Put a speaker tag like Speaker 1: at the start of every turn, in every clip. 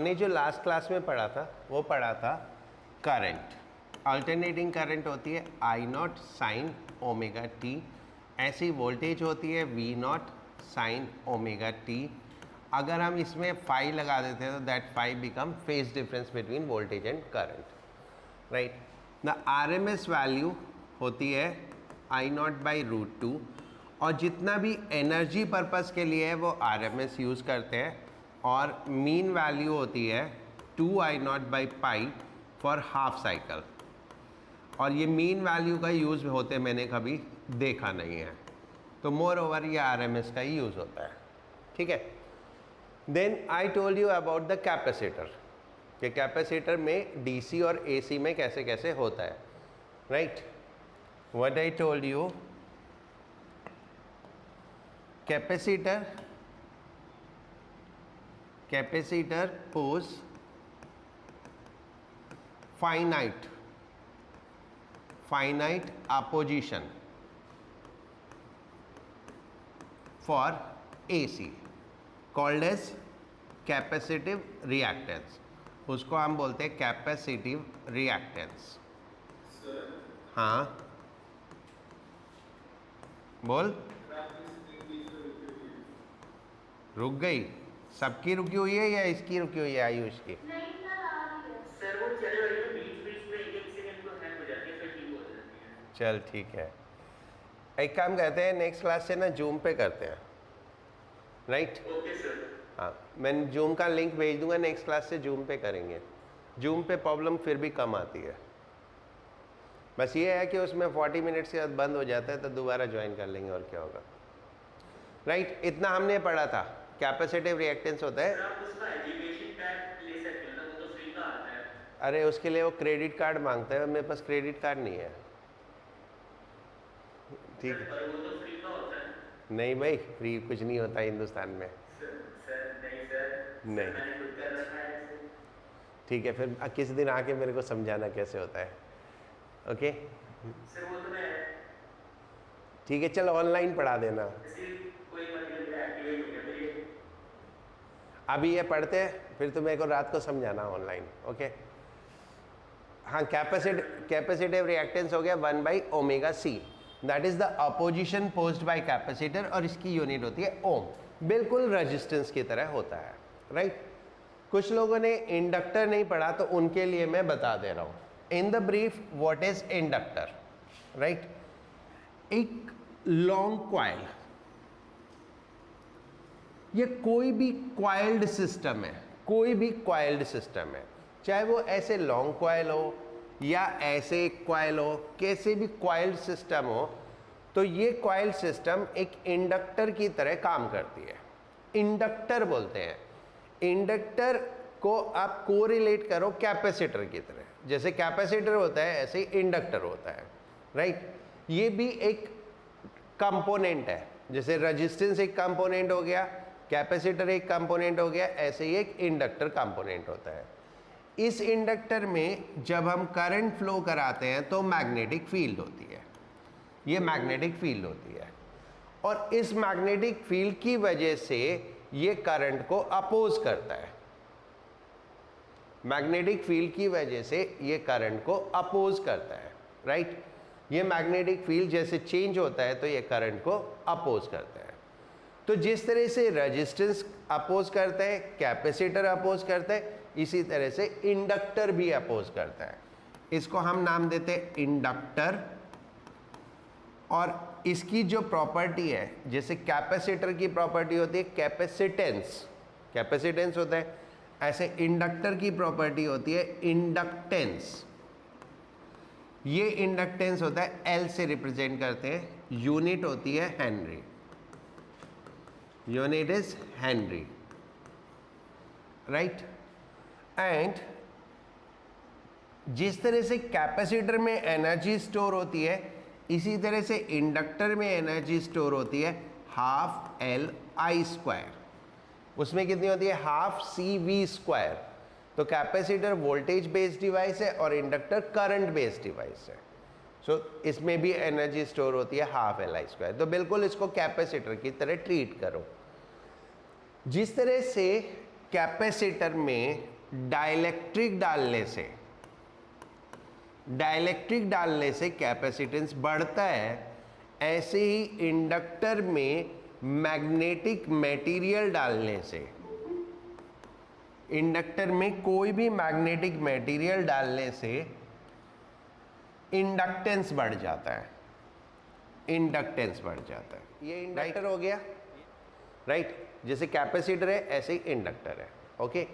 Speaker 1: हमने जो last class में पढ़ा था वो पढ़ा था करंट। अल्टरनेटिंग करंट होती है I naught sine omega t, ऐसी वोल्टेज होती है v naught sine omega t. अगर हम इसमें फाई लगा देते हैं तो that phi become phase difference between voltage and current, right. The RMS value होती है I naught by root two, और जितना भी एनर्जी पर्पस के लिए है वो आरएमएस यूज़ करते हैं, और मीन वैल्यू होती है 2 I naught by pi for half cycle. और ये मीन वैल्यू का यूज़ होते मैंने कभी देखा नहीं है, तो मोर ओवर ये आरएमएस का ही यूज़ होता है, ठीक है। Then I told you about the capacitor, कि कैपेसिटर में डीसी और एसी में कैसे कैसे होता है, right. What I told you, capacitor pose finite opposition for AC called as capacitive reactance, उसको हम बोलते हैं कैपेसिटिव रिएक्टेंस। हाँ बोल। रुक गई? सबकी रुकी हुई है या इसकी रुकी हुई है आयुष की?
Speaker 2: सर वो चल रही है, बीच में एक सेकंड को हैंग हो जाती है, फिर ठीक हो जाती है।
Speaker 1: चल ठीक है, एक काम करते हैं, नेक्स्ट क्लास से ना जूम पे करते हैं, राइट।
Speaker 2: Okay sir.
Speaker 1: हाँ, मैं जूम का लिंक भेज दूंगा, नेक्स्ट क्लास से जूम पे करेंगे। जूम पे प्रॉब्लम फिर भी कम आती है, बस ये है कि उसमें 40 मिनट के बाद बंद हो जाता है, तो दोबारा ज्वाइन कर लेंगे और क्या होगा, राइट। इतना हमने पढ़ा था। कैपेसिटिव रिएक्टेंस होता है,
Speaker 2: आप उसका एजुकेशन टैग ले सकते हो ना, वो तो फ्री का आता है।
Speaker 1: अरे उसके लिए वो क्रेडिट कार्ड मांगता है, मेरे पास क्रेडिट कार्ड नहीं है, ठीक है।
Speaker 2: पर वो तो फ्री का होता है।
Speaker 1: नहीं भाई, फ्री कुछ नहीं होता हिंदुस्तान में।
Speaker 2: सर नहीं सर,
Speaker 1: नहीं।
Speaker 2: मैंने खुद कर रखा है इसे।
Speaker 1: ठीक है, फिर किस दिन आके मेरे को समझाना कैसे होता है, ओके।
Speaker 2: सर वो तो मैं
Speaker 1: ठीक है, चलो ऑनलाइन पढ़ा देना।
Speaker 2: कोई मतलब एक्टिवेट हो गया मेरे।
Speaker 1: अभी ये पढ़ते हैं, फिर तुम्हें को रात को समझाना ऑनलाइन, ओके। हाँ, कैपेसिटिव रिएक्टेंस हो गया 1 by omega c, that is the opposition posed by capacitor, और इसकी यूनिट होती है ओम। बिल्कुल रेजिस्टेंस की तरह होता है, राइट। कुछ लोगों ने इंडक्टर नहीं पढ़ा, तो उनके लिए मैं बता दे रहा हूं in the brief what is inductor, right. एक लॉन्ग कॉइल, ये कोई भी कॉइल्ड सिस्टम है, कोई भी कॉइल्ड सिस्टम है, चाहे वो ऐसे लॉन्ग कॉइल हो या ऐसे कॉइल हो, कैसे भी कॉइल्ड सिस्टम हो, तो ये कॉइल्ड सिस्टम एक इंडक्टर की तरह काम करती है। इंडक्टर बोलते हैं। इंडक्टर को आप कोरिलेट करो कैपेसिटर की तरह, जैसे कैपेसिटर होता है ऐसे ही इंडक्टर होता है, राइट। ये भी एक कंपोनेंट है, जैसे रेजिस्टेंस एक कंपोनेंट हो गया, कैपेसिटर एक कंपोनेंट हो गया, ऐसे ही एक इंडक्टर कंपोनेंट होता है। इस इंडक्टर में जब हम करंट फ्लो कराते हैं तो मैग्नेटिक फील्ड होती है, ये मैग्नेटिक फील्ड होती है, और इस मैग्नेटिक फील्ड की वजह से ये करंट को अपोज करता है। मैग्नेटिक फील्ड की वजह से ये करंट को अपोज करता है, राइट। ये मैग्नेटिक फील्ड जैसे चेंज होता है तो ये करंट को अपोज करता है। तो जिस तरह से रेजिस्टेंस अपोज करता है, कैपेसिटर अपोज करता है, इसी तरह से इंडक्टर भी अपोज करता है। इसको हम नाम देते हैं इंडक्टर, और इसकी जो प्रॉपर्टी है, जैसे कैपेसिटर की प्रॉपर्टी होती है कैपेसिटेंस, कैपेसिटेंस होता है, ऐसे इंडक्टर की प्रॉपर्टी होती है इंडक्टेंस। ये इंडक्टेंस होता है L से रिप्रेजेंट करते हैं, यूनिट होती है Henry, unit is Henry, right. And जिस तरह से कैपेसिटर में एनर्जी स्टोर होती है, इसी तरह से इंडक्टर में एनर्जी स्टोर होती है हाफ Li²। उसमें कितनी होती है? Half CV²। तो कैपेसिटर वोल्टेज बेस्ड डिवाइस है और इंडक्टर करंट बेस्ड डिवाइस है। सो इसमें भी एनर्जी स्टोर होती है हाफ Li²। तो बिल्कुल इसको कैपेसिटर की तरह ट्रीट करो। जिस तरह से कैपेसिटर में डाइलेक्ट्रिक डालने से कैपेसिटेंस बढ़ता है, ऐसे ही इंडक्टर में मैग्नेटिक मटेरियल डालने से, इंडक्टर में कोई भी मैग्नेटिक मटेरियल डालने से इंडक्टेंस बढ़ जाता है, इंडक्टेंस बढ़ जाता है। ये इंडक्टर हो गया, राइट। जैसे कैपेसिटर है ऐसे ही इंडक्टर है, ओके।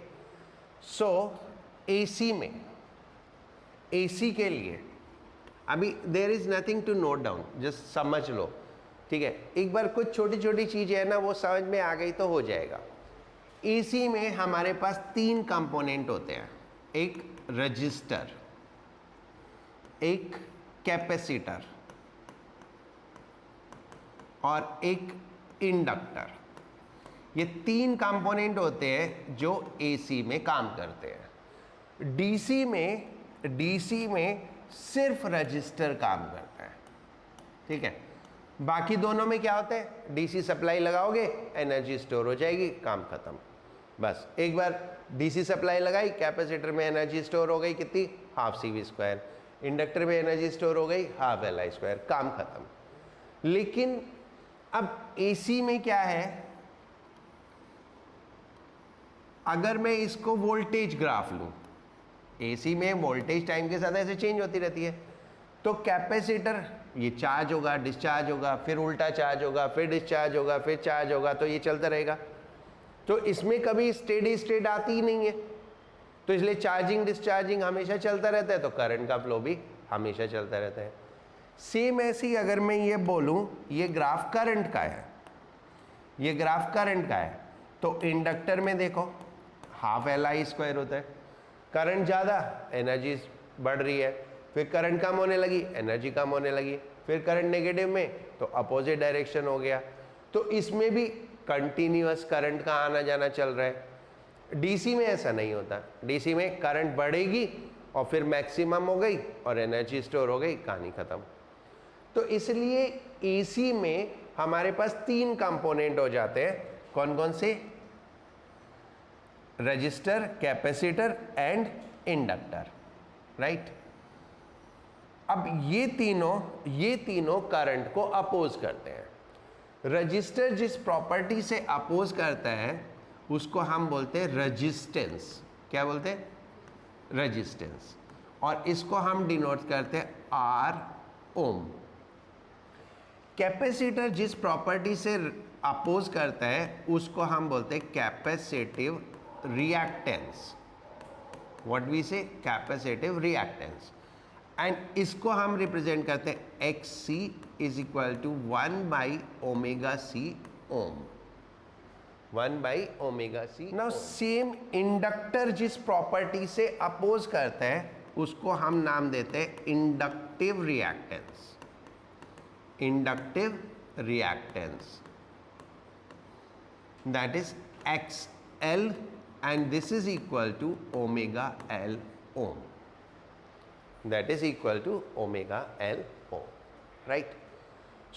Speaker 1: सो एसी के लिए अभी there is nothing to note down, just समझ लो, ठीक है। एक बार कुछ छोटी छोटी चीजें है ना वो समझ में आ गई तो हो जाएगा। एसी में हमारे पास 3 कंपोनेंट होते हैं, एक रजिस्टर, एक कैपेसिटर और एक इंडक्टर। ये 3 कंपोनेंट होते हैं जो एसी में काम करते हैं। डीसी में सिर्फ रजिस्टर काम करता है, ठीक है। बाकी दोनों में क्या होता है, डीसी सप्लाई लगाओगे एनर्जी स्टोर हो जाएगी, काम खत्म। बस एक बार डीसी सप्लाई लगाई, कैपेसिटर में एनर्जी स्टोर हो गई, कितनी, हाफ CV²। इंडक्टर में एनर्जी स्टोर हो गई, हाफ LI², काम खत्म। लेकिन अब एसी में क्या है, अगर मैं इसको वोल्टेज ग्राफ लूं, एसी में वोल्टेज टाइम के साथ ऐसे चेंज होती रहती है, तो कैपेसिटर ये चार्ज होगा, डिस्चार्ज होगा, फिर उल्टा चार्ज होगा, फिर डिस्चार्ज होगा, फिर चार्ज होगा, तो ये चलता रहेगा। तो इसमें कभी स्टेडी स्टेट आती ही नहीं है, तो इसलिए चार्जिंग डिस्चार्जिंग हमेशा चलता रहता है, तो करंट का फ्लो भी हमेशा चलता रहता है। सेम ऐसी अगर मैं ये बोलूं ये ग्राफ करंट का है, ये ग्राफ करंट का है, तो इंडक्टर में देखो हाफ LI² होता है, करंट ज़्यादा एनर्जी बढ़ रही है, फिर करंट कम होने लगी एनर्जी कम होने लगी, फिर करंट नेगेटिव में तो अपोजिट डायरेक्शन हो गया। तो इसमें भी कंटिन्यूअस करंट का आना जाना चल रहा है। डीसी में ऐसा नहीं होता, डीसी में करंट बढ़ेगी और फिर मैक्सिमम हो गई और एनर्जी स्टोर हो गई, कहानी खत्म। तो इसलिए एसी में हमारे पास 3 कंपोनेंट हो जाते हैं, कौन कौन से, register, capacitor and inductor, right. अब ये तीनों करंट को अपोज करते हैं। रजिस्टर जिस प्रॉपर्टी से अपोज करता है उसको हम बोलते हैं रेजिस्टेंस। क्या बोलते हैं, रेजिस्टेंस। और इसको हम डिनोट करते हैं R ओम। कैपेसिटर जिस प्रॉपर्टी से अपोज करता है उसको हम बोलते हैं capacitive reactance. What we say, capacitive reactance. And इसको हम रिप्रेजेंट करते हैं XC is equal to 1/ωc ohm, 1/ωc। Now same inductor जिस प्रॉपर्टी से अपोज करता है उसको हम नाम देते हैं inductive reactance, inductive reactance, that is XL and this is equal to ωL ohm, that is equal to ωL ohm, right।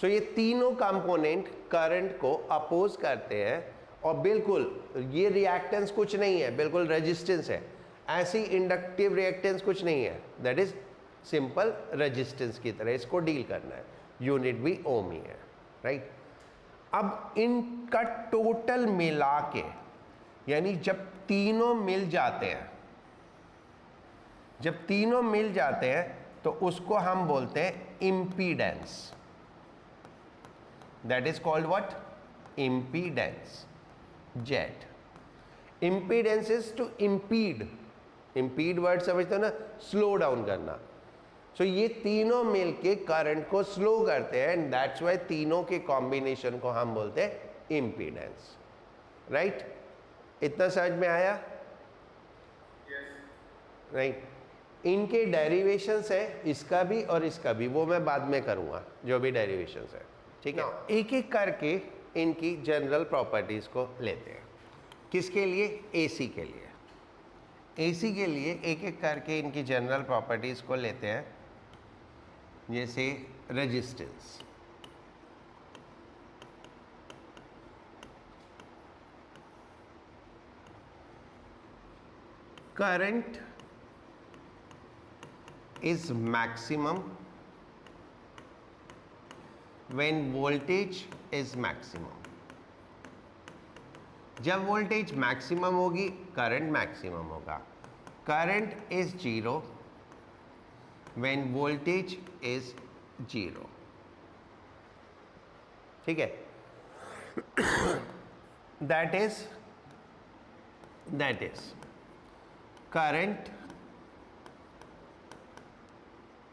Speaker 1: so ये तीनों कंपोनेंट करंट को अपोज करते हैं और बिल्कुल ये रिएक्टेंस कुछ नहीं है, बिल्कुल रेजिस्टेंस है। ऐसी इंडक्टिव रिएक्टेंस कुछ नहीं है, दैट इज सिंपल रेजिस्टेंस की तरह इसको डील करना है, यूनिट भी ओम ही है, राइट। अब इनका टोटल मिला के, यानी जब तीनों मिल जाते हैं, जब तीनों मिल जाते हैं तो उसको हम बोलते हैं impedance, that is called what, impedance, z. Impedance is to impede, impede word समझते हो ना, स्लो डाउन करना। सो ये तीनों मिलके करंट को स्लो करते हैं एंड दैट्स व्हाई तीनों के कॉम्बिनेशन को हम बोलते हैं इम्पीडेंस, राइट। इतना समझ में आया, राइट। इनके डेरिवेशंस है, इसका भी और इसका भी, वो मैं बाद में करूंगा जो भी डेरिवेशंस है, ठीक है। एक एक करके इनकी जनरल प्रॉपर्टीज को लेते हैं। किसके लिए, एसी के लिए। एसी के लिए एक एक करके इनकी जनरल प्रॉपर्टीज को लेते हैं, जैसे resistance. current is maximum when voltage is maximum. जब वोल्टेज मैक्सिमम होगी करंट मैक्सिमम होगा. Current is 0 when voltage is 0. ठीक है. That is current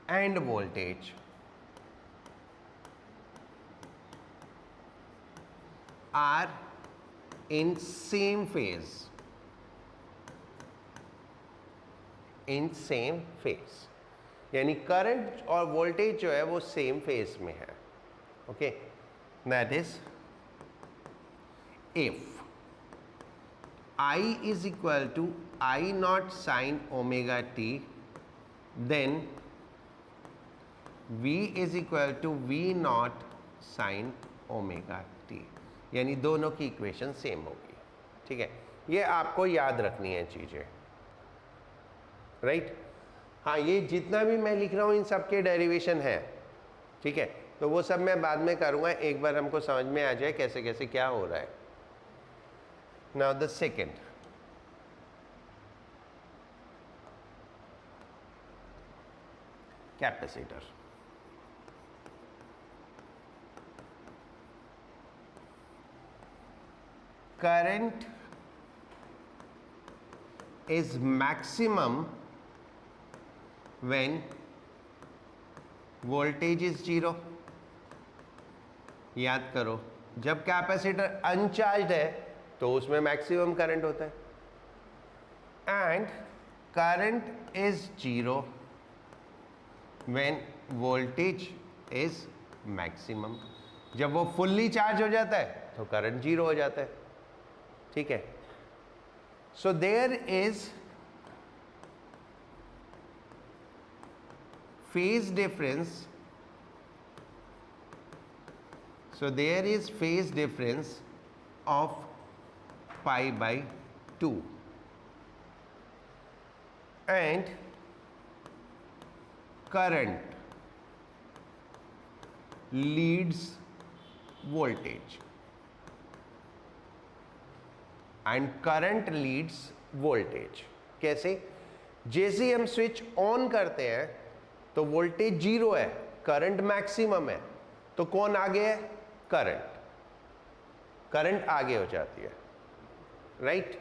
Speaker 1: and voltage are in same phase. In same phase यानी करंट और वोल्टेज जो है वो सेम फेज में है. Okay. That is if I is equal to I naught sin omega t, then V is equal to V naught sin omega t. यानी दोनों की इक्वेशन सेम होगी. ठीक है. ये आपको याद रखनी है चीजें. राइट. हाँ, ये जितना भी मैं लिख रहा हूँ इन सब के डेरिवेशन है. ठीक है. तो वो सब मैं बाद में करूँगा, एक बार हमको समझ में आ जाए कैसे कैसे क्या हो रहा है. Now the second, capacitor. current is maximum when voltage is 0. याद करो, जब कैपेसिटर अनचार्ज है तो उसमें मैक्सिमम करंट होता है. And current is 0 when voltage is maximum. जब वो फुल्ली चार्ज हो जाता है तो करंट 0 हो जाता है. ठीक है. So there is phase difference. So there is phase difference of pi by 2 and current leads voltage and current leads voltage. कैसे? जैसे हम स्विच ऑन करते हैं तो वोल्टेज 0 है, करंट मैक्सिमम है, तो कौन आगे है? करंट. करंट आगे हो जाती है. Right.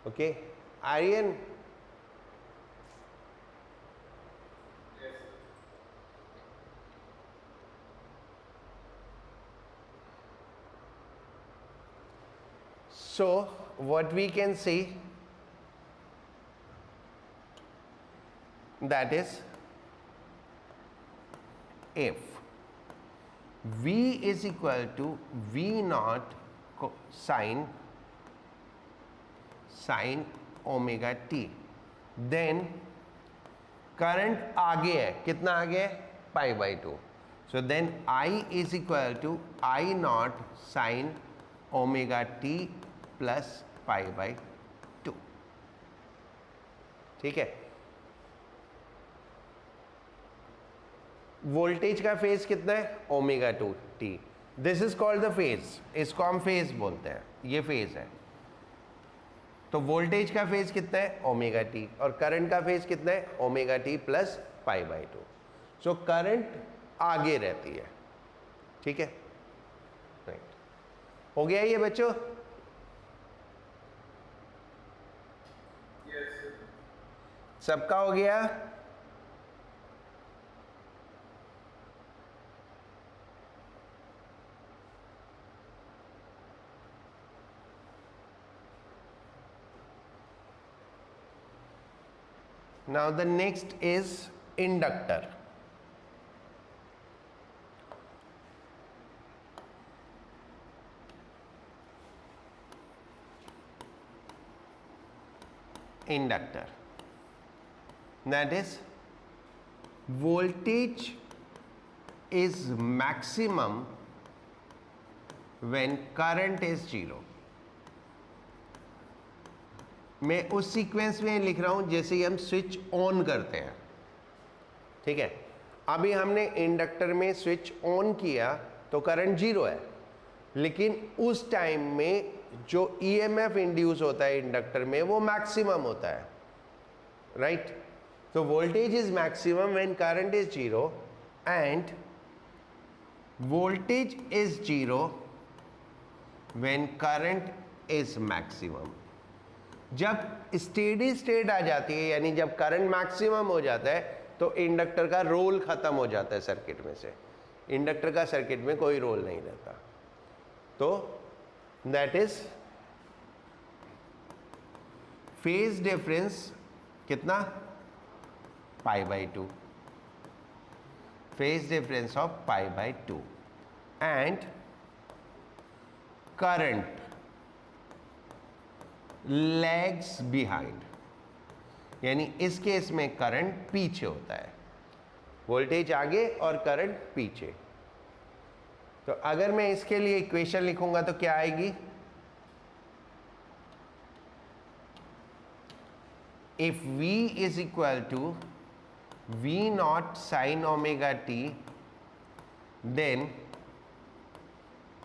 Speaker 1: Okay. Aryan, so what we can see, that is if V is equal to V naught sin omega t, then current आगे है. कितना आगे है? Pi by 2. So then I is equal to I naught sin omega t plus pi by 2. ठीक है. Voltage का phase कितना है? Omega 2 t. This is called the phase. इसको हम फेज बोलते हैं. ये फेज है. तो वोल्टेज का फेज कितना है? Omega t. और करंट का फेज कितना है? Omega t plus pi by 2. So current आगे रहती है. ठीक है. राइट. हो गया ये बच्चों? सबका हो गया? Now the next is inductor. Inductor. That is, voltage is maximum when current is 0। मैं उस सीक्वेंस में लिख रहा हूं जैसे ही हम स्विच ऑन करते हैं, ठीक है। अभी हमने इंडक्टर में स्विच ऑन किया तो करंट 0 है, लेकिन उस टाइम में जो ईएमएफ इंड्यूस होता है इंडक्टर में वो मैक्सिमम होता है, राइट। तो voltage is maximum when current is 0 end voltage is 0 when current is maximum. जब स्टेडी स्टेट आ जाती है, यानी जब करंट मैक्सिमम हो जाता है, तो इंडक्टर का रोल खत्म हो जाता है सर्किट में से। इंडक्टर का सर्किट में कोई रोल नहीं रहता। तो दैट इज फेज डिफरेंस कितना, π/2, phase difference of π/2 and current lags behind, यानी इस केस में करंट पीछे होता है, वोल्टेज आगे और करंट पीछे। तो अगर मैं इसके लिए इक्वेशन लिखूंगा तो क्या आएगी, if V is equal to V0 sin omega t, then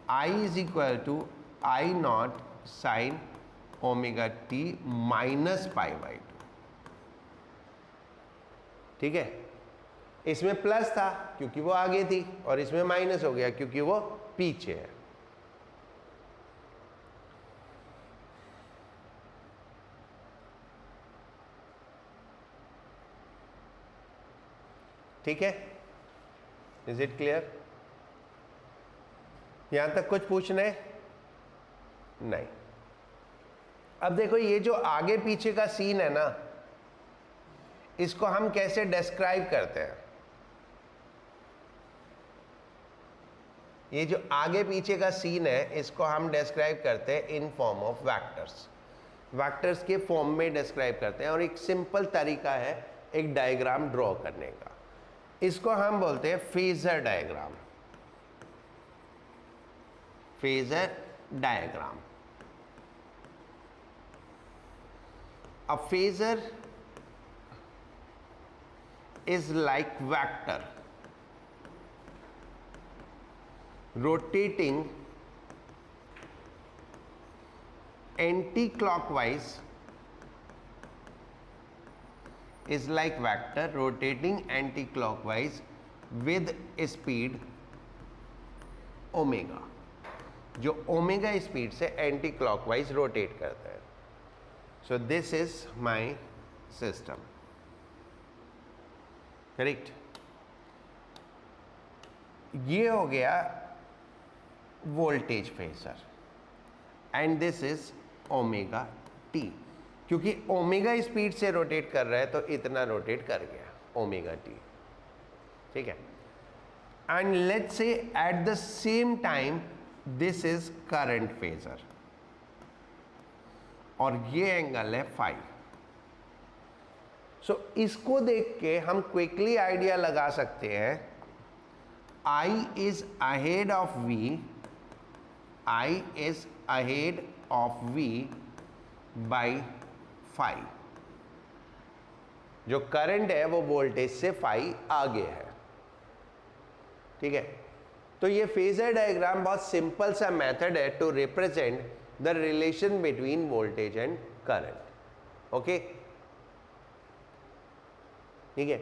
Speaker 1: I is equal to I0 sin omega t minus π/2, ठीक है। इसमें प्लस था क्योंकि वो आगे थी, और इसमें माइनस हो गया क्योंकि वो पीछे है। ठीक है, इज इट क्लियर? यहां तक कुछ पूछना है? नहीं। अब देखो, ये जो आगे पीछे का सीन है ना, इसको हम कैसे डिस्क्राइब करते हैं? ये जो आगे पीछे का सीन है, इसको हम डिस्क्राइब करते हैं in form of vectors. Vectors के फॉर्म में डिस्क्राइब करते हैं, और एक सिंपल तरीका है एक डायग्राम ड्रॉ करने का। इसको हम बोलते हैं phasor diagram. Phasor diagram. A phasor is like vector rotating anti-clockwise, is like vector rotating anti-clockwise with speed omega, जो ओमेगा स्पीड से एंटी क्लॉकवाइज रोटेट करता है। So this is my system, correct? ये हो गया voltage phasor, and this is omega T. क्योंकि omega speed से rotate कर रहा है तो इतना रोटेट कर गया ओमेगा टी, ठीक है। And let's say at the same time this is current phasor, और ये एंगल है फाई। सो इसको देख के हम क्विकली आइडिया लगा सकते हैं, I is ahead of V, I is ahead of V by phi. जो करंट है वो वोल्टेज से फाई आगे है, ठीक है। तो ये फेजर डायग्राम बहुत सिंपल सा मेथड है to represent the relation between voltage and current, okay? ठीक है।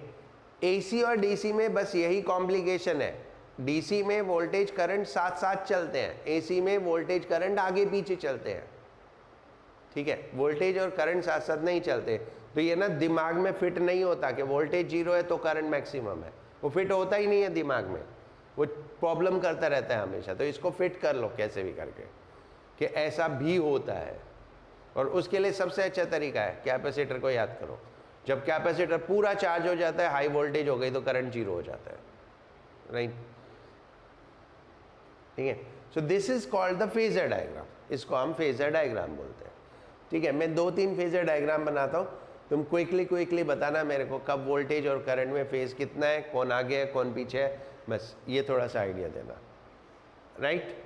Speaker 1: AC और DC में बस यही कॉम्प्लिकेशन है। DC में वोल्टेज करंट साथ साथ चलते हैं, AC में वोल्टेज करंट आगे पीछे चलते हैं, ठीक है। वोल्टेज और करंट साथ साथ नहीं चलते। तो ये ना दिमाग में फिट नहीं होता कि वोल्टेज 0 है तो करंट मैक्सिमम है, वो फिट होता ही नहीं है दिमाग में, वो प्रॉब्लम करता रहता है हमेशा। तो इसको फिट कर लो कैसे भी करके कि ऐसा भी होता है, और उसके लिए सबसे अच्छा तरीका है कैपेसिटर को याद करो। जब कैपेसिटर पूरा चार्ज हो जाता है, हाई वोल्टेज हो गई, तो करंट 0 हो जाता है, राइट? ठीक है। So this is called the phasor diagram, इसको हम फेजर डायग्राम बोलते हैं, ठीक है। मैं 2-3 फेजर डायग्राम बनाता हूँ, तुम क्विकली बताना मेरे को कब वोल्टेज और करंट में फेज कितना है, कौन आगे है कौन पीछे है, बस ये थोड़ा सा आइडिया देना, right?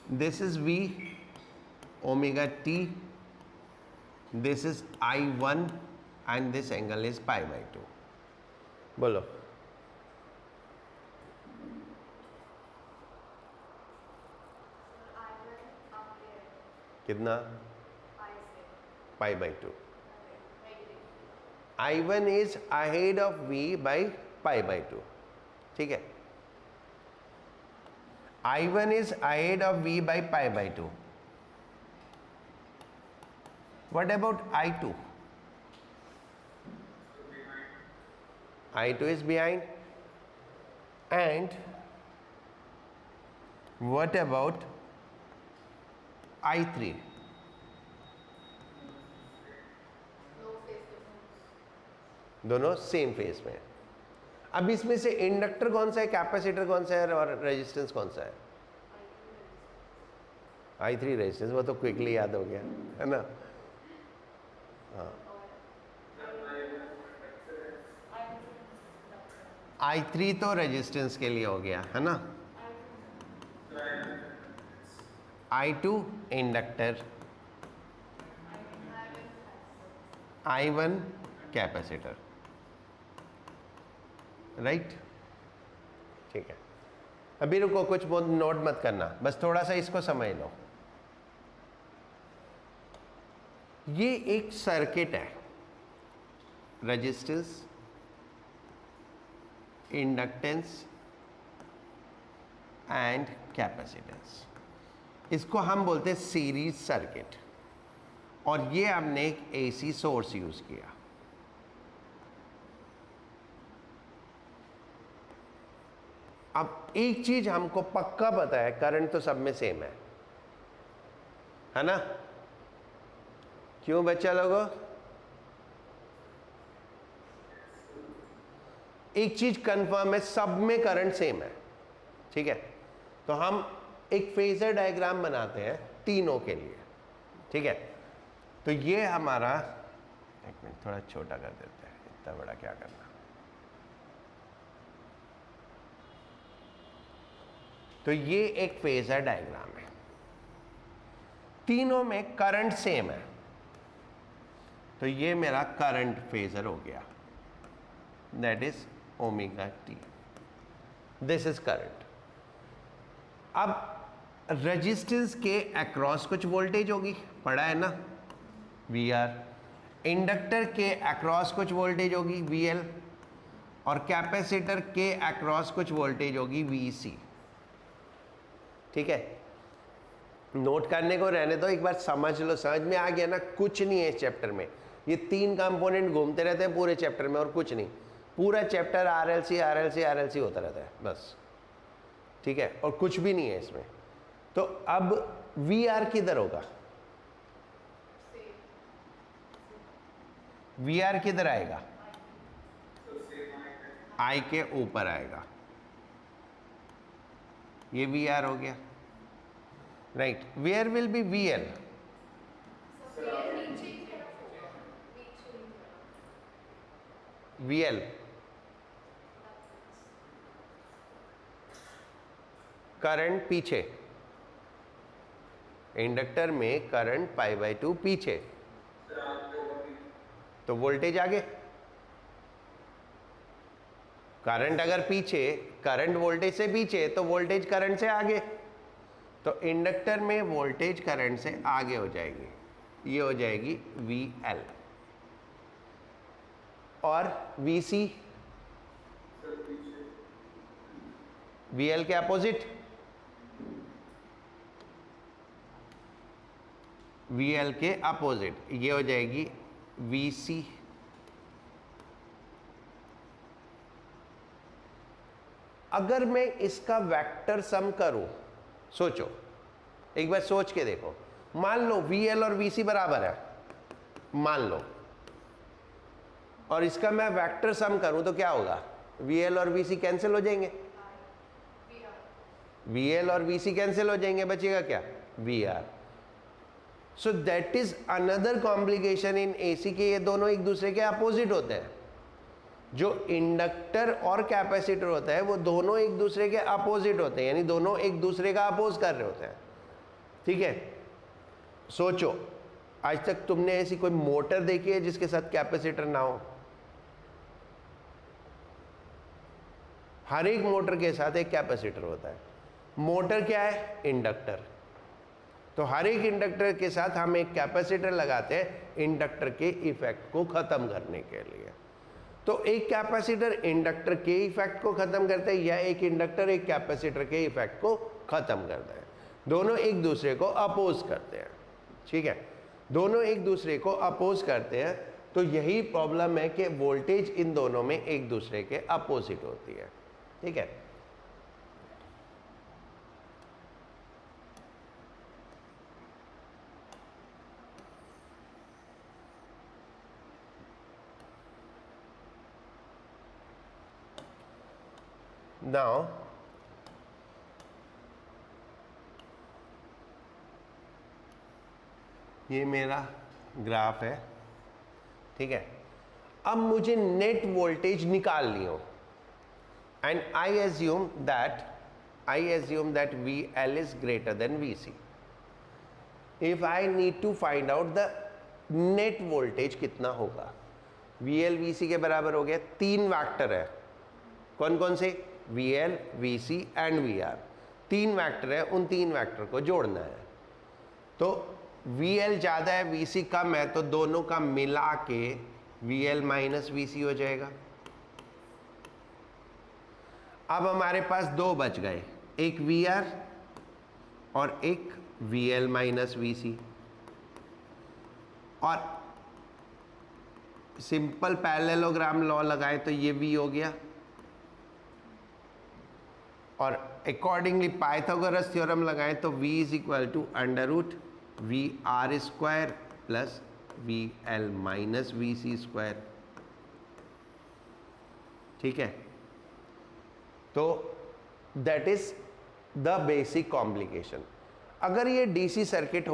Speaker 1: this is V omega t, this is I1 and this angle is pi by 2. बोलो कितना? pi by 2. I1 is ahead of V by pi by 2. ठीक है, I1 is ahead of V by pi by 2. What about I2? I2 is behind. And what about I3? दोनों same phase में है। अब इसमें से इंडक्टर कौन सा है, कैपेसिटर कौन सा है और रेजिस्टेंस कौन सा है? I3 रेजिस्टेंस, वो तो क्विकली याद हो गया है ना। हाँ, I3 तो रेजिस्टेंस के लिए हो गया है ना। I2 inductor, I1 capacitor, right. ठीक है, अभी रुको, कुछ बहुत नोट मत करना, बस थोड़ा सा इसको समझ लो। ये एक सर्किट है, रेजिस्टेंस, इंडक्टेंस एंड कैपेसिटेंस, इसको हम बोलते हैं सीरीज सर्किट। और ये हमने एक एसी सोर्स यूज किया। अब एक चीज हमको पक्का पता है, करंट तो सब में सेम है ना। क्यों बच्चा लोगों? एक चीज कंफर्म है, सब में करंट सेम है। ठीक है, तो हम एक फेजर डायग्राम बनाते हैं तीनों के लिए। ठीक है, तो ये हमारा, एक मिनट थोड़ा छोटा कर देते हैं, इतना बड़ा क्या करना। तो ये एक फेजर डायग्राम है, तीनों में करंट सेम है। तो ये मेरा करंट फेजर हो गया, that is omega T, this is current. अब रेजिस्टेंस के अक्रॉस कुछ वोल्टेज होगी, पढ़ा है ना, वी आर। इंडक्टर के अक्रॉस कुछ वोल्टेज होगी, वी एल। और कैपेसिटर के अक्रॉस कुछ वोल्टेज होगी, वी सी। ठीक है, नोट करने को रहने दो, एक बार समझ लो, समझ में आ गया ना। कुछ नहीं है इस चैप्टर में, ये तीन कंपोनेंट घूमते रहते हैं पूरे चैप्टर में और कुछ नहीं। पूरा चैप्टर आरएलसी आरएलसी आरएलसी होता रहता है बस। ठीक है, और कुछ भी नहीं है इसमें। तो अब वी आर किधर होगा? वी आर किधर आएगा? आई के ऊपर आएगा, ये वी आर हो गया, right. Where will be v l? V l current पीछे, इंडक्टर में करंट पाई बाय 2 पीछे, तो वोल्टेज आगे। करंट अगर पीछे, करंट वोल्टेज से पीछे, तो वोल्टेज करंट से आगे। तो इंडक्टर में वोल्टेज करंट से आगे हो जाएगी, ये हो जाएगी वी एल। और वी सी, वी एल के अपोजिट, वी एल के अपोजिट, ये हो जाएगी वी सी। अगर मैं इसका वेक्टर सम करूं, सोचो एक बार सोच के देखो, मान लो वी एल और वी सी बराबर है, मान लो, और इसका मैं वेक्टर सम करूं तो क्या होगा? वी एल और वी सी कैंसिल हो जाएंगे, वी एल और वी सी कैंसिल हो जाएंगे, बचेगा क्या? V r. So that is another complication in AC के, ये दोनों एक दूसरे के अपोजिट होते हैं। जो इंडक्टर और कैपेसिटर होता है वो दोनों एक दूसरे के अपोजिट होते हैं, यानी दोनों एक दूसरे का अपोज कर रहे होते हैं। ठीक है, सोचो आज तक तुमने ऐसी कोई मोटर देखी है जिसके साथ कैपेसिटर ना हो? हर एक मोटर के साथ एक कैपेसिटर होता है। मोटर क्या है? इंडक्टर। तो हर एक इंडक्टर के साथ हम एक कैपेसिटर लगाते हैं इंडक्टर के इफेक्ट को खत्म करने के लिए। तो एक कैपेसिटर इंडक्टर के इफेक्ट को खत्म करता है या एक इंडक्टर एक कैपेसिटर के इफेक्ट को खत्म करता है। दोनों एक दूसरे को अपोज करते हैं। ठीक है, दोनों एक दूसरे को अपोज करते हैं। तो यही प्रॉब्लम है कि वोल्टेज इन दोनों में एक दूसरे के अपोजिट होती है। ठीक है, नाउ ये मेरा ग्राफ है। ठीक है, अब मुझे नेट वोल्टेज निकालनी हो and I assume that VL is greater than VC. If I need to find out the net voltage कितना होगा? VL VC के बराबर हो गया। 3 वैक्टर है, कौन कौन से? VL VC and VR। 3 vector है, उन 3 वैक्टर को जोड़ना है। तो VL ज़्यादा है VC कम है, तो दोनों का मिला के VL माइनस VC हो जाएगा। अब हमारे पास 2 बच गए, एक VR और एक VL माइनस VC। और सिंपल पैरेललोग्राम लॉ लगाए तो ये V हो गया, और अकॉर्डिंगली पाइथागोरस थ्योरम लगाए तो V is equal to under root VR square plus VL minus VC square. ठीक है, तो that is the basic complication. अगर ये डीसी सर्किट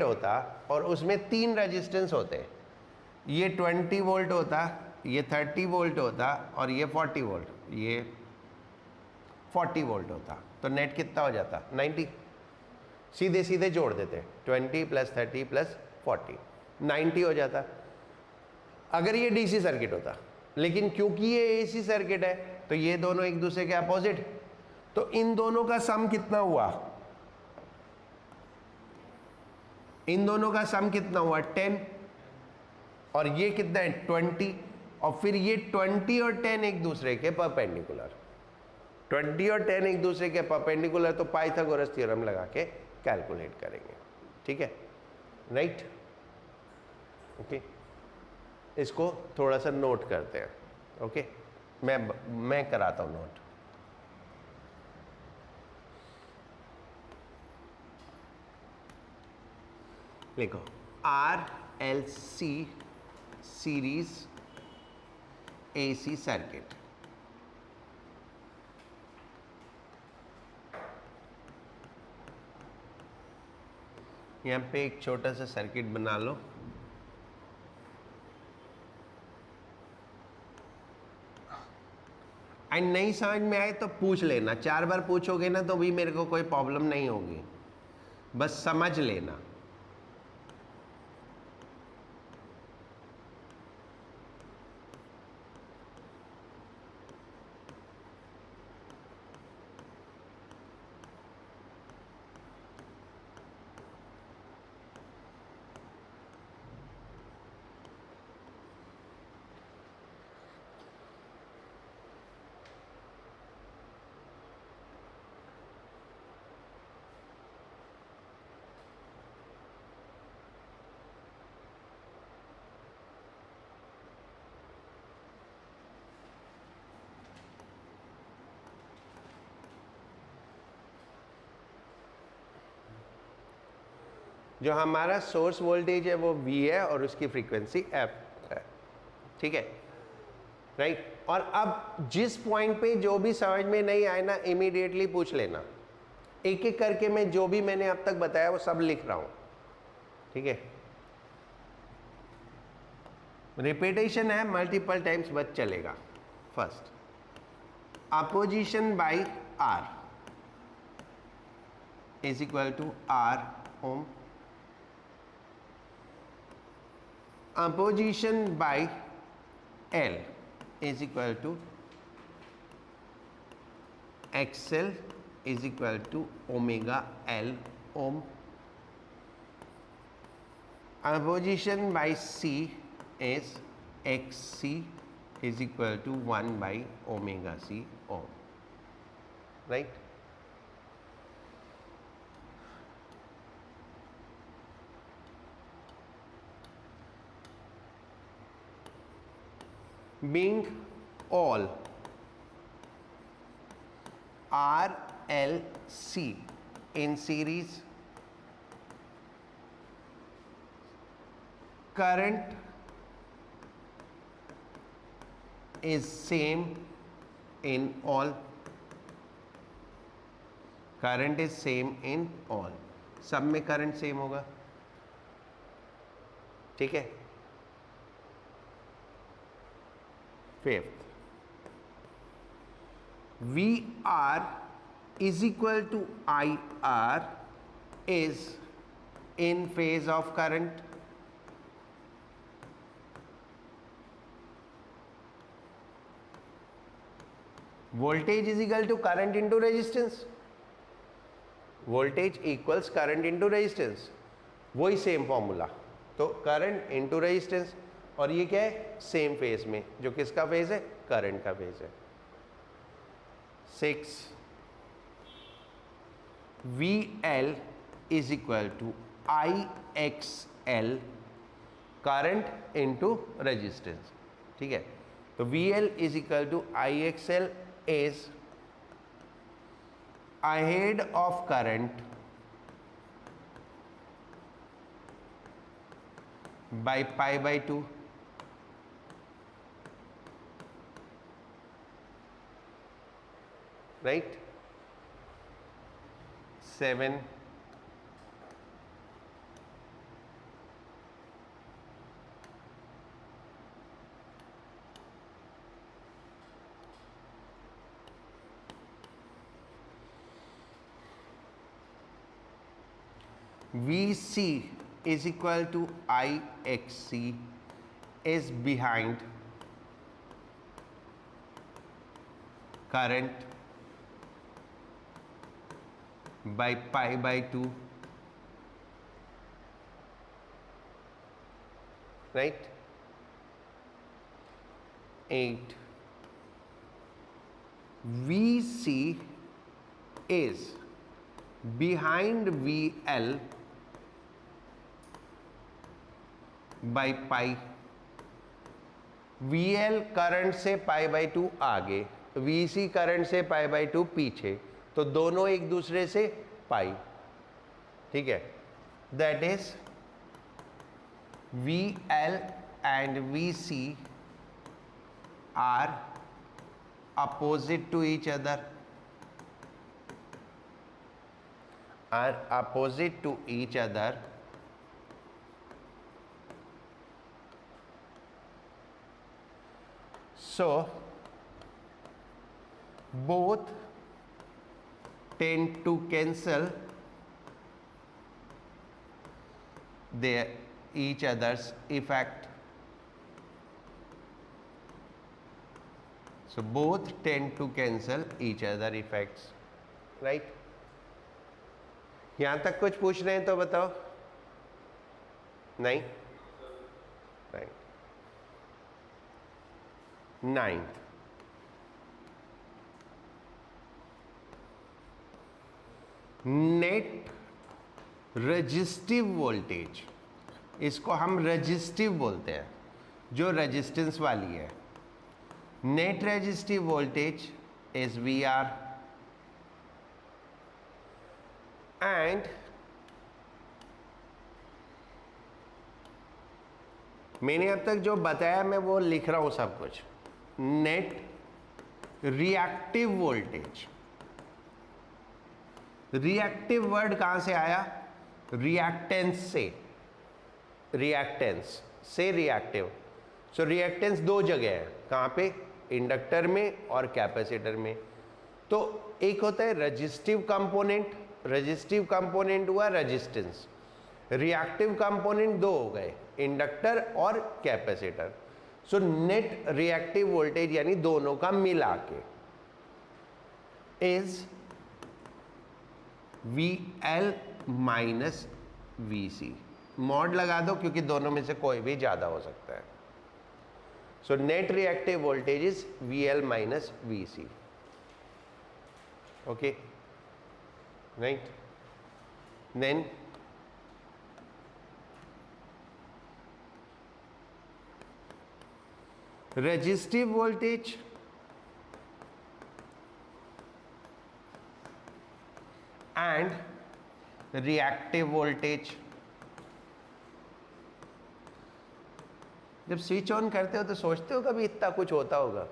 Speaker 1: होता, और उसमें 3 रेजिस्टेंस होते, ये 20 वोल्ट होता, ये 30 वोल्ट होता और ये 40 वोल्ट, ये 40 वोल्ट होता, तो नेट कितना हो जाता? 90। सीधे सीधे जोड़ देते, 20 प्लस 30 प्लस 40, 90 हो जाता अगर ये डीसी सर्किट होता। लेकिन क्योंकि ये एसी सर्किट है तो ये दोनों एक दूसरे के अपोजिट, तो इन दोनों का सम कितना हुआ? इन दोनों का सम कितना हुआ? 10, और ये कितना है? 20, और फिर ये 20 और 10 एक दूसरे के परपेंडिकुलर, 20 और 10 एक दूसरे के परपेंडिकुलर, तो पाइथागोरस थ्योरम लगा के कैलकुलेट करेंगे। ठीक है, राइट? ओके, इसको थोड़ा सा नोट करते हैं। ओके, मैं कराता हूँ नोट। लिखो RLC सीरीज AC सर्किट। यहाँ पे एक छोटा सा सर्किट बना लो। एंड नहीं समझ में आए तो पूछ लेना, 4 बार पूछोगे ना तो भी मेरे को कोई प्रॉब्लम नहीं होगी, बस समझ लेना। जो हमारा सोर्स वोल्टेज है वो V है और उसकी फ्रीक्वेंसी F है। ठीक है, राइट? और अब जिस पॉइंट पे जो भी समझ में नहीं आए ना, इमीडिएटली पूछ लेना। एक एक करके मैं जो भी मैंने अब तक बताया वो सब लिख रहा हूं। ठीक है, रिपीटेशन है, मल्टीपल टाइम्स बस चलेगा। First, opposition by R। is equal to R ohm. Opposition by L is equal to XL is equal to omega L ohm. Opposition by C is XC is equal to 1 by omega C ohm, right? Being all R, L, C in series, current is same in all. Current is same in all, सब में current same होगा, ठीक है। Fifth, v r is equal to I r is in phase of current. Voltage is equal to current into resistance, voltage equals current into resistance, वही same formula. तो current into resistance, और ये क्या है, same phase में, जो किसका phase है, करंट का फेज है। 6, V L is equal to I X L, current into resistance, ठीक है। तो V L is equal to I X L is ahead of current by pi by 2, right? 7, VC is equal to IXC is behind current by pi by 2, right? 8, VC is behind VL by pi. VL current से पाई by 2 आगे, VC current से पाई by 2 पीछे, तो दोनों एक दूसरे से pi, ठीक है। That is VL and VC are opposite to each other, are opposite to each other, so both tend to cancel their each other's effect, so both tend to cancel each other effects, right? यहां तक कुछ पूछ रहे हैं तो बताओ, नहीं, right. 9th, net resistive voltage, इसको हम रेजिस्टिव बोलते हैं, जो रेजिस्टेंस वाली है। Net resistive voltage is V R and मैंने अब तक जो बताया मैं वो लिख रहा हूं सब कुछ। Net reactive voltage, reactive word कहां से आया, रिएक्टेंस से, रिएक्टेंस से रिएक्टिव। सो रिएक्टेंस दो जगह है, कहां पे, इंडक्टर में और कैपेसिटर में। तो एक होता है रेजिस्टिव कंपोनेंट रेजिस्टिव कंपोनेंट हुआ रेजिस्टेंस, रिएक्टिव कंपोनेंट दो हो गए, इंडक्टर और कैपेसिटर। सो नेट रिएक्टिव वोल्टेज यानी दोनों का मिला के is VL minus VC। Mod लगा दो क्योंकि दोनों में से कोई भी ज्यादा हो सकता है। So net reactive voltage is VL minus VC। Okay, right? Then resistive voltage and reactive voltage। जब स्विच ऑन करते हो तो सोचते हो कभी इतना कुछ होता होगा?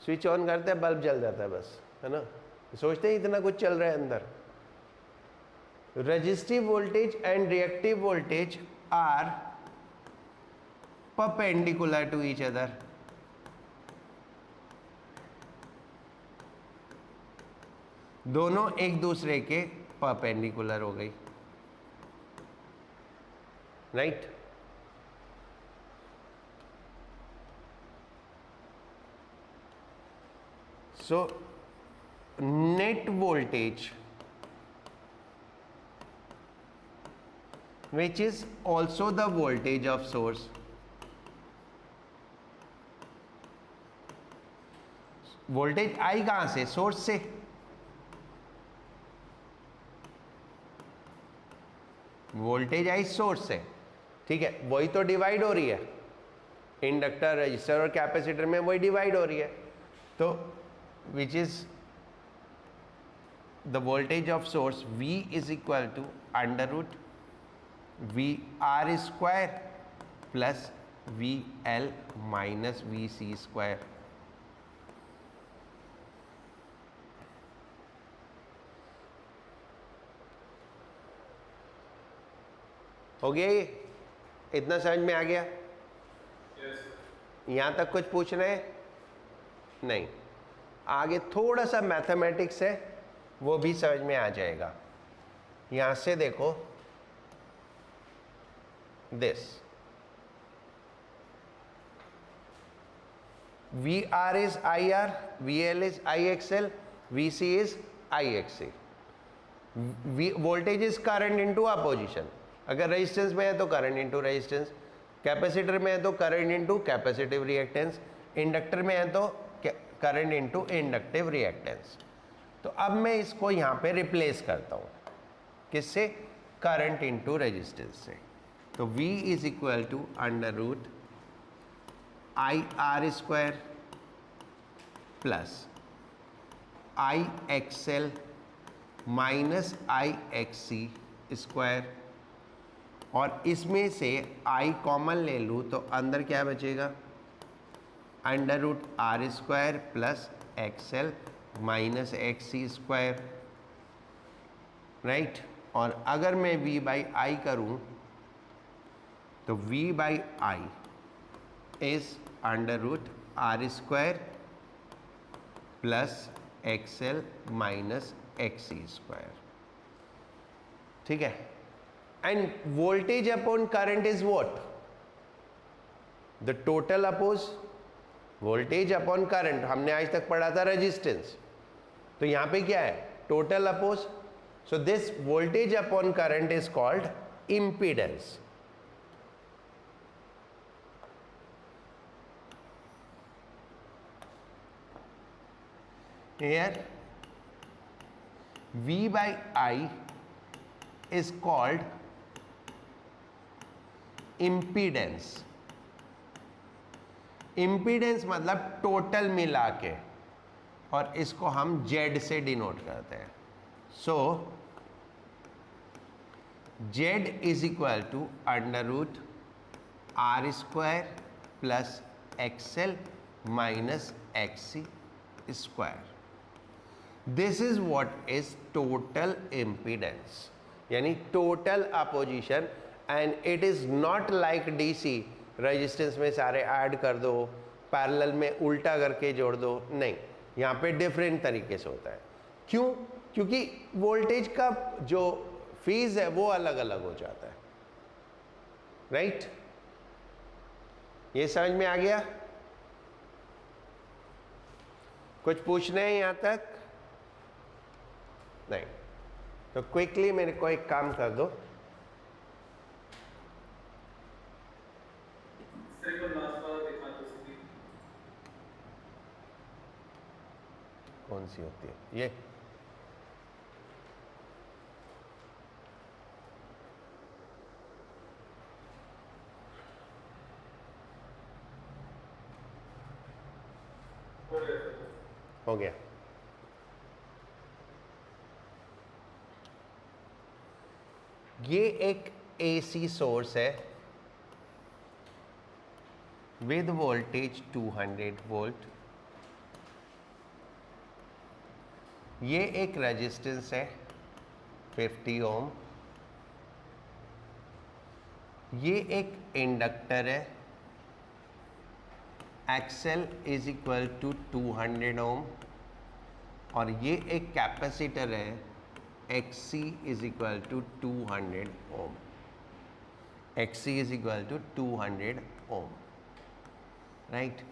Speaker 1: स्विच ऑन करते हैं बल्ब जल जाता है बस, है ना? सोचते हैं इतना कुछ चल रहा है अंदर। Resistive voltage and reactive voltage are perpendicular to each other। दोनों एक दूसरे के परपेंडिकुलर हो गई, right? So net voltage which is also the voltage of source, voltage I कहां से? सोर्स से। वोल्टेज आई सोर्स से, ठीक है? वही तो डिवाइड हो रही है, इंडक्टर, रजिस्टर और कैपेसिटर में वही डिवाइड हो रही है। तो which is the voltage of source V is equal to under root VR square plus VL minus VC square. हो गया? ये इतना समझ में आ गया? यहां तक कुछ पूछना है? नहीं। आगे थोड़ा सा मैथमेटिक्स है, वो भी समझ में आ जाएगा। यहां से देखो, this VR is IR, VL is IXL, VC is IXC। Voltage is current into opposition. अगर रेजिस्टेंस में है तो करंट इनटू रेजिस्टेंस, कैपेसिटर में है तो current into capacitive reactance, inductor में है तो करंट इनटू इंडक्टिव रिएक्टेंस। तो अब मैं इसको यहाँ पे रिप्लेस करता हूँ, किससे? करंट इनटू रेजिस्टेंस से। तो V is equal to under root IR square plus IXL minus IXC square, और इसमें से I कॉमन ले लूँ तो अंदर क्या बचेगा? Under root R square plus XL minus XC square, right? और अगर मैं V बाई I करूँ तो V by I is under root R square plus XL minus XC square, ठीक है? And voltage upon current is what? The total oppose voltage upon current। हमने आज तक पढ़ा था रेजिस्टेंस, तो यहाँ पे क्या है? Total oppose. So this voltage upon current is called impedance. Here V by I is called impedance. Impedance मतलब टोटल मिला के, और इसको हम Z से डिनोट करते हैं। So Z is equal to under root R square plus XL minus XC square. This is what is total impedance, यानी total opposition. And it is not like DC, resistance में सारे add कर दो, parallel में उल्टा करके जोड़ दो, नहीं, यहाँ पे डिफरेंट तरीके से होता है। क्यों? क्योंकि वोल्टेज का जो फेज है वो अलग अलग हो जाता है, राइट? ये समझ में आ गया? कुछ पूछना है यहां तक? नहीं, तो क्विकली मेरे को एक काम कर दो। कौन सी होती है ये? हो गया। ये एक AC सोर्स है विद वोल्टेज 200 वोल्ट। ये एक रेजिस्टेंस है 50 ओम। ये एक इंडक्टर है XL is equal to 200 ohm, और ये एक कैपेसिटर है XC is equal to 200 ohm. XC is equal to 200 ohm, right?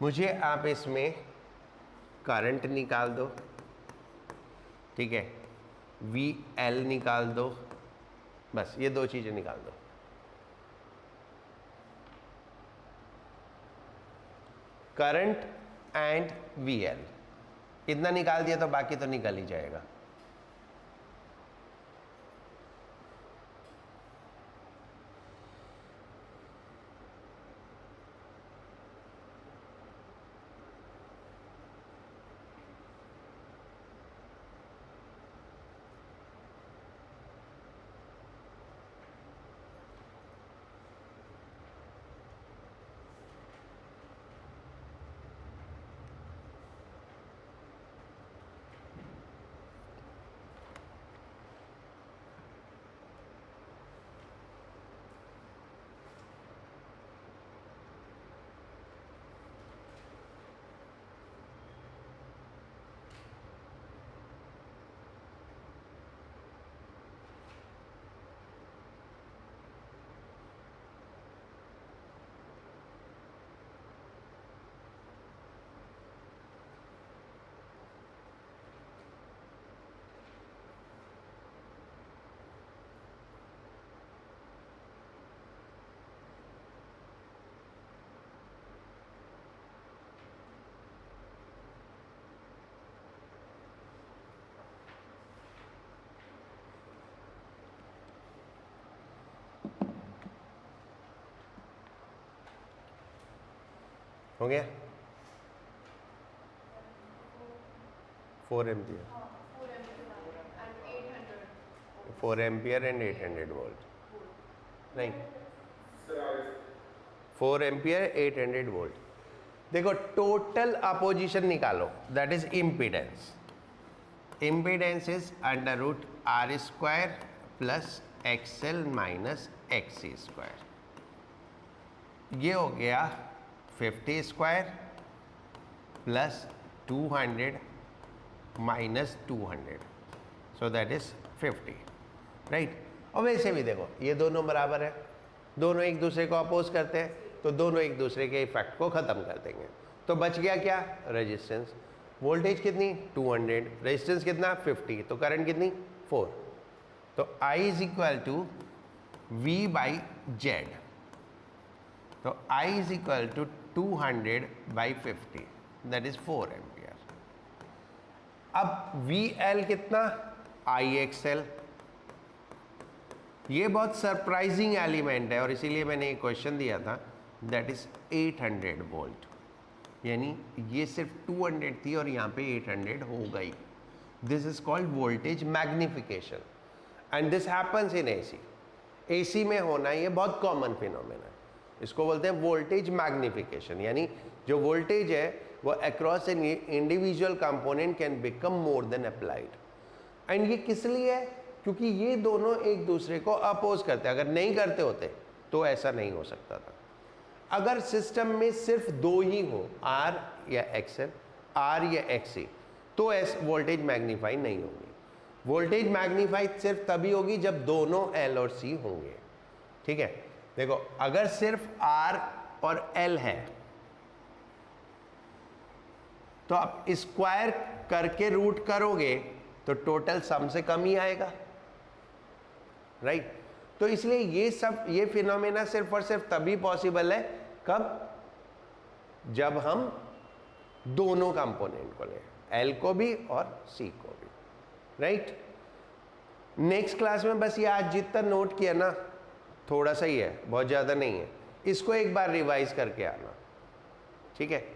Speaker 1: मुझे आप इसमें करंट निकाल दो, ठीक है? VL निकाल दो, बस ये दो चीज़ें निकाल दो। करंट एंड VL इतना निकाल दिया तो बाकी तो निकल ही जाएगा। हो गया? 4 ampere, 4 ampere and 800 volt, right? 4 ampere 800 volt. देखो टोटल अपोजिशन निकालो, that is impedance. Impedance is under root R square plus XL minus XC square. ये हो गया 50 square plus 200 minus 200, so that is 50, right? और वैसे भी देखो ये दोनों बराबर है, दोनों एक दूसरे को अपोज करते हैं, तो दोनों एक दूसरे के इफेक्ट को ख़त्म कर देंगे। तो बच गया क्या? रेजिस्टेंस। वोल्टेज कितनी? 200, रेजिस्टेंस कितना? 50, तो करंट कितनी? 4। तो I is equal to V by Z. तो I is equal to 200 by 50, that is 4 ampere. अब VL कितना? IXL। ये बहुत सरप्राइजिंग एलिमेंट है और इसीलिए मैंने एक क्वेश्चन दिया था, दैट इज 800 वोल्ट। यानी ये सिर्फ 200 थी और यहाँ पे 800 हो गई। This is called voltage magnification and this happens in AC। AC में होना ये बहुत कॉमन फिनोमेना है, इसको बोलते हैं वोल्टेज मैग्निफिकेशन। यानी जो वोल्टेज है वो across an individual component can become more than applied. And ये किस लिए है? क्योंकि ये दोनों एक दूसरे को अपोज करते हैं। अगर नहीं करते होते तो ऐसा नहीं हो सकता था। अगर सिस्टम में सिर्फ दो ही हो, R या XL, R या XC, तो वोल्टेज मैग्नीफाई नहीं होगी। वोल्टेज मैग्नीफाई सिर्फ तभी होगी जब दोनों L और C होंगे। ठीक है, देखो अगर सिर्फ R और L है तो आप स्क्वायर करके रूट करोगे तो टोटल सम से कम ही आएगा, राइट। तो इसलिए ये फिनोमेना सिर्फ और सिर्फ तभी पॉसिबल है कब, जब हम दोनों कंपोनेंट को लें, L को भी और C को भी, राइट। नेक्स्ट क्लास में बस ये आज जितना नोट किया ना थोड़ा सा ही है, बहुत ज़्यादा नहीं है, इसको एक बार रिवाइज करके आना, ठीक है।